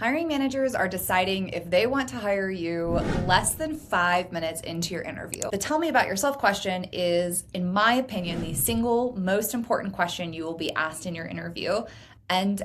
Hiring managers are deciding if they want to hire you less than 5 minutes into your interview. The tell me about yourself question is, in my opinion, the single most important question you will be asked in your interview. And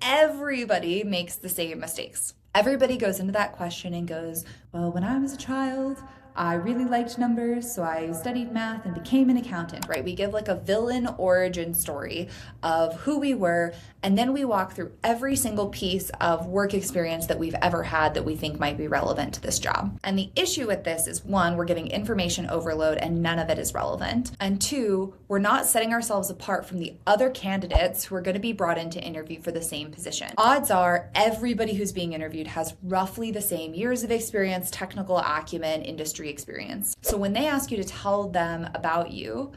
everybody makes the same mistakes. Everybody goes into that question and goes, well, when I was a child, I really liked numbers, so I studied math and became an accountant, right? We give like a villain origin story of who we were, and then we walk through every single piece of work experience that we've ever had that we think might be relevant to this job. And the issue with this is, one, we're giving information overload and none of it is relevant. And two, we're not setting ourselves apart from the other candidates who are going to be brought in to interview for the same position. Odds are everybody who's being interviewed has roughly the same years of experience, technical acumen, industry experience. So when they ask you to tell them about you,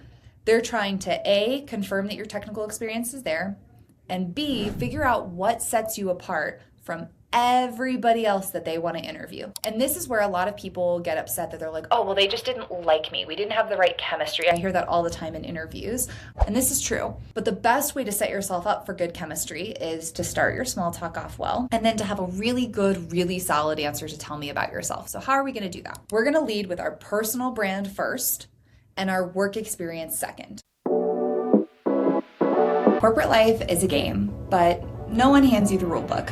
they're trying to A, confirm that your technical experience is there, and B, figure out what sets you apart from everybody else that they want to interview. And this is where a lot of people get upset that they're like, oh, well, they just didn't like me. We didn't have the right chemistry. I hear that all the time in interviews. And this is true. But the best way to set yourself up for good chemistry is to start your small talk off well, and then to have a really good, really solid answer to tell me about yourself. So how are we going to do that? We're going to lead with our personal brand first and our work experience second. Corporate life is a game, but no one hands you the rule book.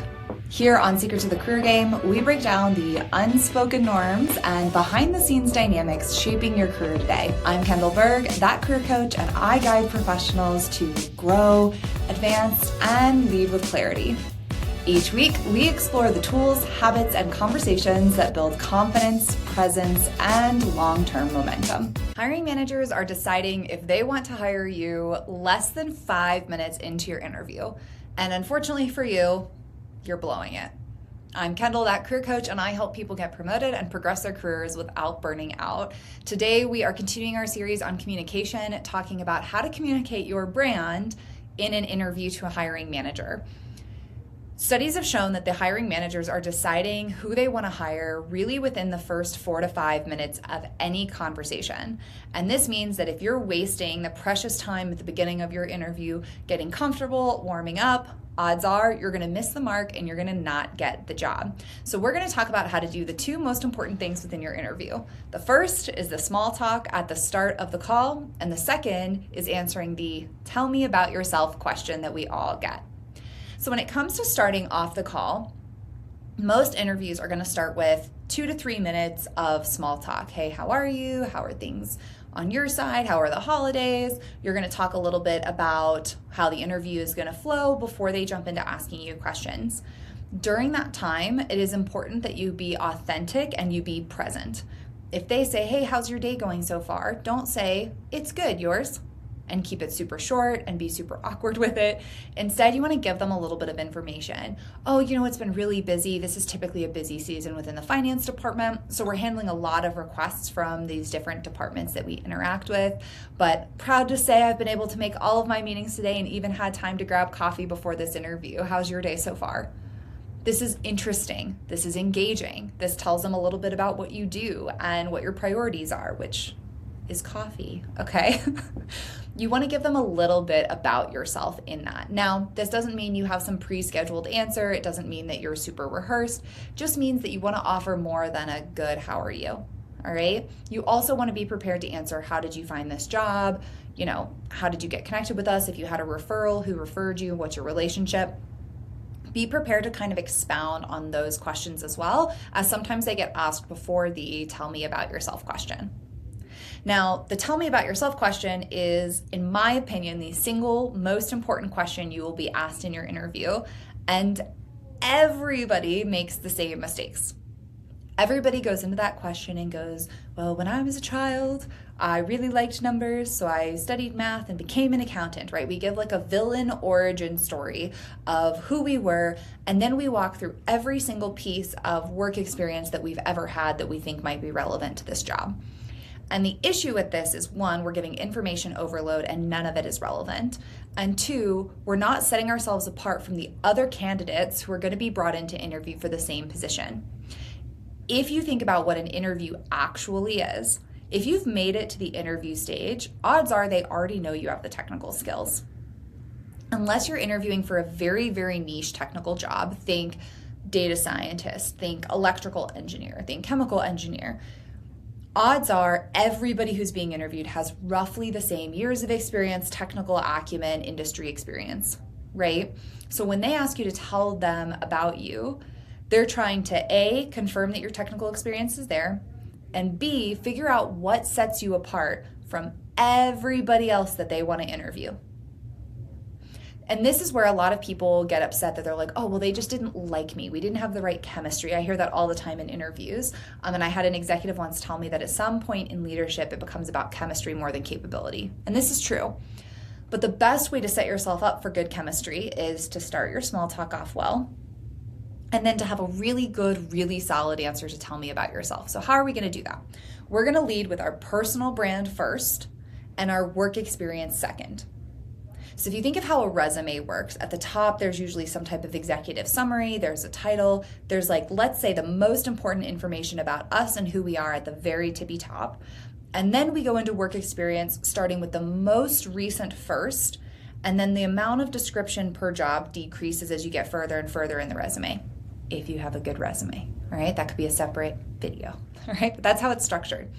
Here on Secrets of the Career Game, we break down the unspoken norms and behind-the-scenes dynamics shaping your career today. I'm Kendall Berg, that career coach, and I guide professionals to grow, advance, and lead with clarity. Each week, we explore the tools, habits, and conversations that build confidence, presence, and long-term momentum. Hiring managers are deciding if they want to hire you less than 5 minutes into your interview. And unfortunately for you, you're blowing it. I'm Kendall, that career coach, and I help people get promoted and progress their careers without burning out. Today, we are continuing our series on communication, talking about how to communicate your brand in an interview to a hiring manager. Studies have shown that the hiring managers are deciding who they want to hire really within the first 4 to 5 minutes of any conversation. And this means that if you're wasting the precious time at the beginning of your interview getting comfortable, warming up, odds are you're going to miss the mark and you're going to not get the job. So we're going to talk about how to do the two most important things within your interview. The first is the small talk at the start of the call, and the second is answering the tell me about yourself question that we all get. So when it comes to starting off the call, most interviews are going to start with 2 to 3 minutes of small talk. Hey, how are you? How are things on your side? How are the holidays? You're going to talk a little bit about how the interview is going to flow before they jump into asking you questions. During that time, it is important that you be authentic and you be present. If they say, hey, how's your day going so far? Don't say, it's good, yours, and keep it super short and be super awkward with it. Instead, you want to give them a little bit of information. Oh, it's been really busy. This is typically a busy season within the finance department. So we're handling a lot of requests from these different departments that we interact with. But proud to say I've been able to make all of my meetings today and even had time to grab coffee before this interview. How's your day so far? This is interesting. This is engaging. This tells them a little bit about what you do and what your priorities are, which is coffee, okay? You want to give them a little bit about yourself in that. Now, this doesn't mean you have some pre-scheduled answer. It doesn't mean that you're super rehearsed. It just means that you want to offer more than a good, how are you? All right? You also want to be prepared to answer, how did you find this job? How did you get connected with us? If you had a referral, who referred you? What's your relationship? Be prepared to kind of expound on those questions as well, as sometimes they get asked before the tell me about yourself question. Now, the tell me about yourself question is, in my opinion, the single most important question you will be asked in your interview, and everybody makes the same mistakes. Everybody goes into that question and goes, well, when I was a child, I really liked numbers, so I studied math and became an accountant, right? We give like a villain origin story of who we were, and then we walk through every single piece of work experience that we've ever had that we think might be relevant to this job. And the issue with this is, one, we're giving information overload and none of it is relevant. And two, we're not setting ourselves apart from the other candidates who are going to be brought in to interview for the same position. If you think about what an interview actually is, if you've made it to the interview stage, odds are they already know you have the technical skills. Unless you're interviewing for a very, very niche technical job, think data scientist, think electrical engineer, think chemical engineer. Odds are everybody who's being interviewed has roughly the same years of experience, technical acumen, industry experience, right? So when they ask you to tell them about you, they're trying to A, confirm that your technical experience is there, and B, figure out what sets you apart from everybody else that they want to interview. And this is where a lot of people get upset that they're like, oh, well, they just didn't like me. We didn't have the right chemistry. I hear that all the time in interviews. And I had an executive once tell me that at some point in leadership, it becomes about chemistry more than capability. And this is true. But the best way to set yourself up for good chemistry is to start your small talk off well, and then to have a really good, really solid answer to tell me about yourself. So how are we going to do that? We're going to lead with our personal brand first and our work experience second. So if you think of how a resume works, at the top, there's usually some type of executive summary, there's a title, there's let's say the most important information about us and who we are at the very tippy top. And then we go into work experience, starting with the most recent first, and then the amount of description per job decreases as you get further and further in the resume. If you have a good resume, all right? That could be a separate video, all right? But that's how it's structured.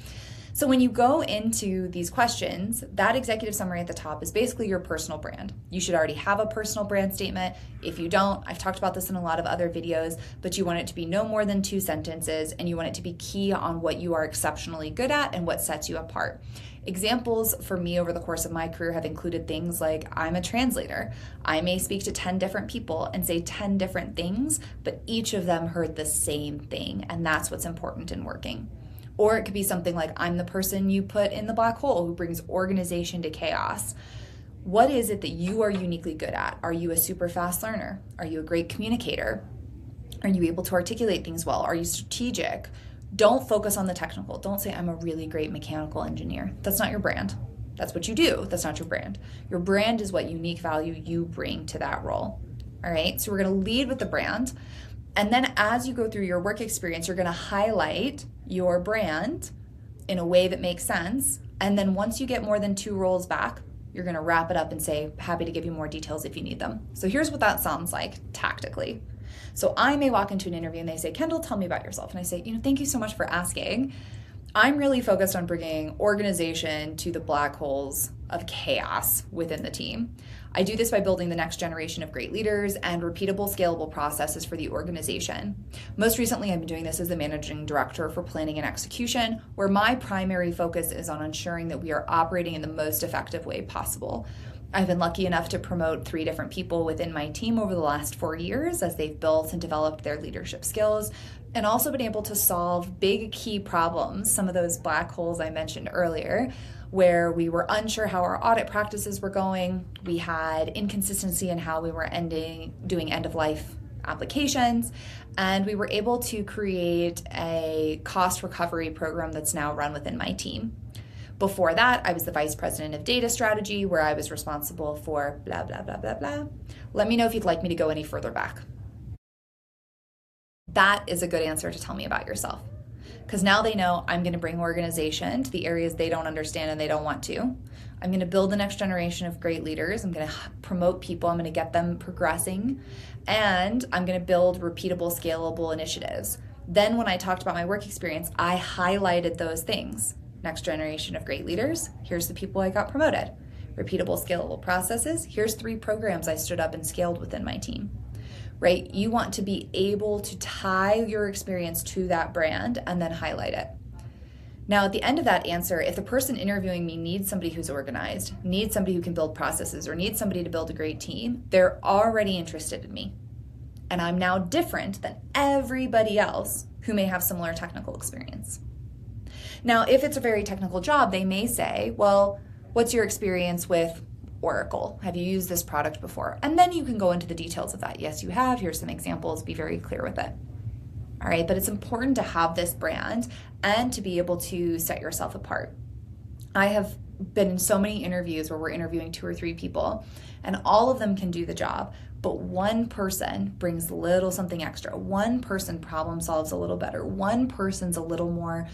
So when you go into these questions, that executive summary at the top is basically your personal brand. You should already have a personal brand statement. If you don't, I've talked about this in a lot of other videos, but you want it to be no more than 2 sentences, and you want it to be key on what you are exceptionally good at and what sets you apart. Examples for me over the course of my career have included things like I'm a translator. I may speak to 10 different people and say 10 different things, but each of them heard the same thing, and that's what's important in working. Or it could be something like I'm the person you put in the black hole who brings organization to chaos. What is it that you are uniquely good at? Are you a super fast learner? Are you a great communicator? Are you able to articulate things well? Are you strategic? Don't focus on the technical. Don't say I'm a really great mechanical engineer. That's not your brand. That's what you do. That's not your brand. Your brand is what unique value you bring to that role. All right, so we're going to lead with the brand. And then as you go through your work experience, you're going to highlight your brand in a way that makes sense. And then once you get more than 2 roles back, you're going to wrap it up and say, happy to give you more details if you need them. So here's what that sounds like tactically. So I may walk into an interview and they say, Kendall, tell me about yourself. And I say, thank you so much for asking. I'm really focused on bringing organization to the black holes of chaos within the team. I do this by building the next generation of great leaders and repeatable, scalable processes for the organization. Most recently, I've been doing this as the managing director for planning and execution, where my primary focus is on ensuring that we are operating in the most effective way possible. I've been lucky enough to promote 3 different people within my team over the last 4 years as they've built and developed their leadership skills, and also been able to solve big key problems, some of those black holes I mentioned earlier, where we were unsure how our audit practices were going. We had inconsistency in how we were doing end-of-life applications, and we were able to create a cost recovery program that's now run within my team. Before that, I was the vice president of data strategy, where I was responsible for blah, blah, blah, blah, blah. Let me know if you'd like me to go any further back. That is a good answer to tell me about yourself. Because now they know I'm going to bring organization to the areas they don't understand and they don't want to. I'm going to build the next generation of great leaders. I'm going to promote people. I'm going to get them progressing. And I'm going to build repeatable, scalable initiatives. Then when I talked about my work experience, I highlighted those things. Next generation of great leaders. Here's the people I got promoted. Repeatable, scalable processes. Here's 3 programs I stood up and scaled within my team. Right? You want to be able to tie your experience to that brand and then highlight it. Now, at the end of that answer, if the person interviewing me needs somebody who's organized, needs somebody who can build processes, or needs somebody to build a great team, they're already interested in me. And I'm now different than everybody else who may have similar technical experience. Now, if it's a very technical job, they may say, well, what's your experience with Oracle? Have you used this product before? And then you can go into the details of that. Yes, you have. Here's some examples. Be very clear with it. All right, but it's important to have this brand and to be able to set yourself apart. I have been in so many interviews where we're interviewing 2 or 3 people, and all of them can do the job, but one person brings a little something extra. One person problem solves a little better. One person's a little more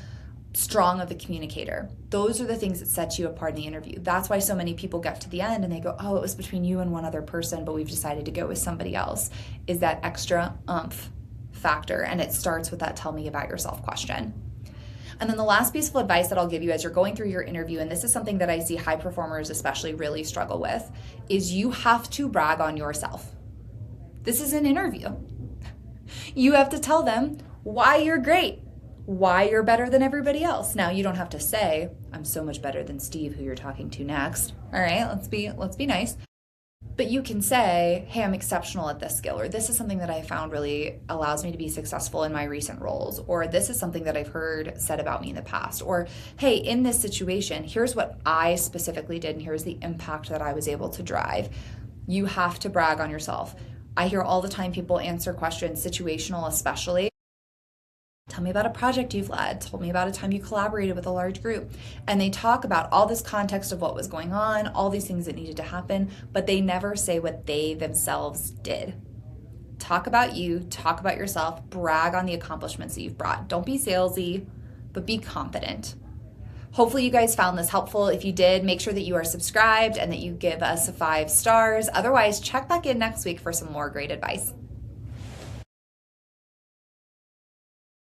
strong of a communicator. Those are the things that set you apart in the interview. That's why so many people get to the end and they go, oh, it was between you and one other person, but we've decided to go with somebody else. Is that extra oomph. factor, and it starts with that tell me about yourself question. And then the last piece of advice that I'll give you as you're going through your interview, and this is something that I see high performers especially really struggle with, is you have to brag on yourself. This is an interview. You have to tell them why you're great, why you're better than everybody else. Now, you don't have to say, I'm so much better than Steve, who you're talking to next. All right, let's be nice. But you can say, hey, I'm exceptional at this skill, or this is something that I found really allows me to be successful in my recent roles, or this is something that I've heard said about me in the past, or hey, in this situation, here's what I specifically did, and here's the impact that I was able to drive. You have to brag on yourself. I hear all the time people answer questions, situational especially. Tell me about a project you've led. Tell me about a time you collaborated with a large group. And they talk about all this context of what was going on, all these things that needed to happen, but they never say what they themselves did. Talk about you, talk about yourself, brag on the accomplishments that you've brought. Don't be salesy, but be confident. Hopefully you guys found this helpful. If you did, make sure that you are subscribed and that you give us 5 stars. Otherwise, check back in next week for some more great advice.